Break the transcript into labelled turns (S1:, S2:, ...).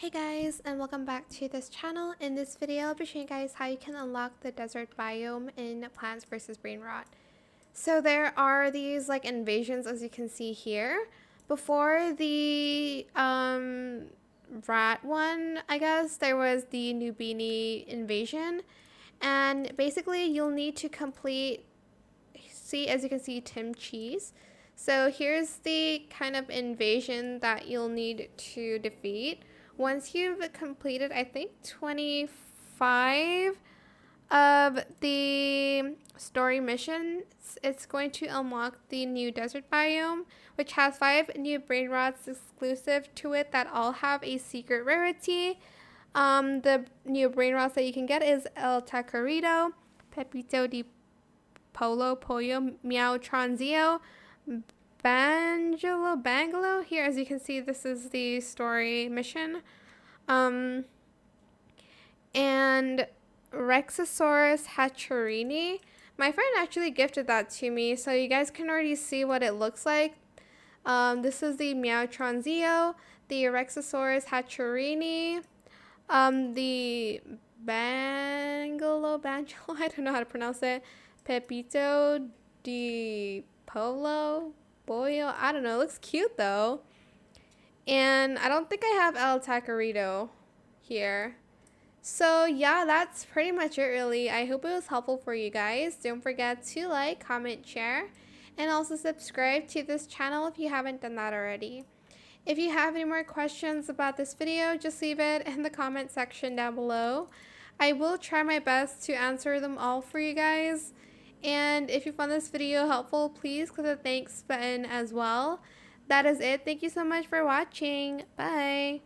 S1: Hey guys, and welcome back to this channel. In this video, I'll be showing you guys how you can unlock the desert biome in Plants vs. Brainrot. So there are these like invasions, as you can see here. Before the rat one, I guess, there was the New Beanie invasion. And basically you'll need to complete, as you can see, Tim Cheese. So here's the kind of invasion that you'll need to defeat. Once you've completed, I think, 25 of the story missions, it's going to unlock the new desert biome, which has 5 new Brainrots exclusive to it that all have a secret rarity. The new Brainrots that you can get is El Tacarito, Pepito de Polo Pollo, Meow Tronzio, Bangalo. Here, as you can see, this is the story mission. And Rexosaurus Hatcherini. My friend actually gifted that to me, so you guys can already see what it looks like. This is the Meow Tronzio, the Rexosaurus Hatcherini, the Bangalo Bango, I don't know how to pronounce it, Pepito de Polo Boyo, I don't know, it looks cute though. And I don't think I have El Tacarito here. So yeah, that's pretty much it really. I hope it was helpful for you guys. Don't forget to like, comment, share, and also subscribe to this channel if you haven't done that already. If you have any more questions about this video, just leave it in the comment section down below. I will try my best to answer them all for you guys. And if you found this video helpful, please click the thanks button as well. That is it. Thank you so much for watching. Bye.